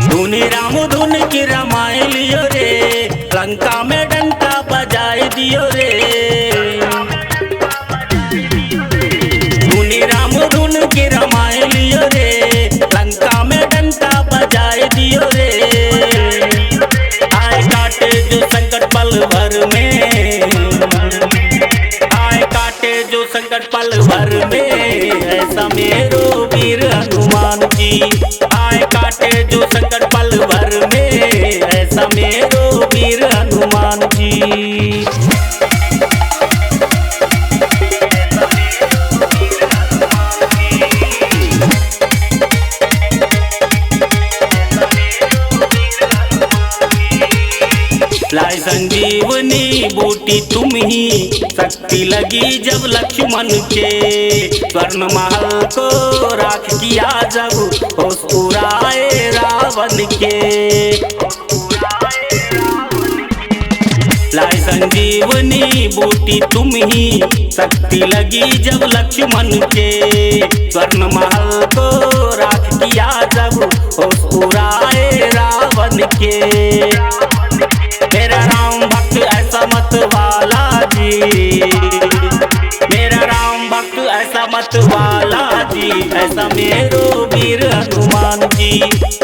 धुनी राम धुन की रामायण लियो रे, लंका में डंका बजाए दियो रे। धुनी राम धुन की रामायण लियो रे, लंका में डंका बजाए दियो रे। आए काटे जो संकट पल भर में, आए काटे जो संकट पल भर में, ऐसा मेरो वीर हनुमान जी। आए काटे जो संकट पल भर में, ऐसा मेरो वीर हनुमान जी। लाई संजीवनी बूटी तुम ही, शक्ति लगी जब लक्ष्मण के। स्वर्ण महल को राख किया जब, होश उड़ाए रावण के। लाई संजीवनी बूटी तुम ही, शक्ति लगी जब लक्ष्मण के। स्वर्ण महल को राख किया जब, होश उड़ाए रावण के। मेरा राम भक्त ऐसा मत वाला जी, मेरा राम भक्त ऐसा मत वाला जी, ऐसा मेरो वीर हनुमान जी।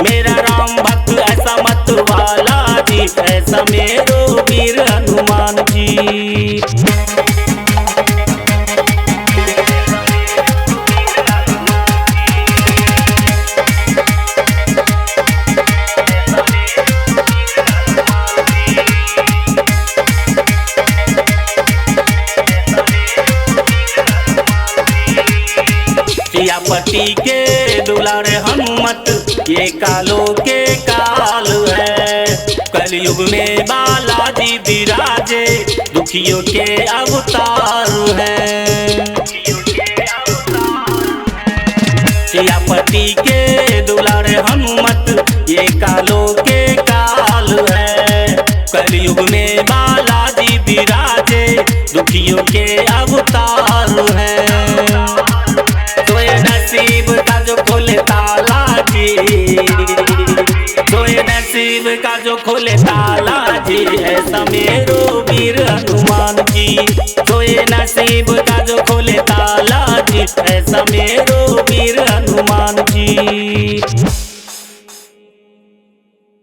मेरा राम भक्त ऐसा मत वाला जी, ऐसा मेरो वीर हनुमान जी। सियापति के दुलारे हनुमत, ये कालों के काल है। कलयुग में बालाजी विराजे, दुखियों के अवतार है। सियापति के दुलारे हनुमत, ये कालों के काल है। कलयुग में बालाजी विराजे, दुखियों के अवतार है। नसीब का जो खोले ताला जी, सोए नसीब का जो खोले ताला जी, ऐसा मेरो वीर हनुमान जी। सोए नसीब का जो खोले ताला जी, ऐसा मेरो वीर हनुमान जी।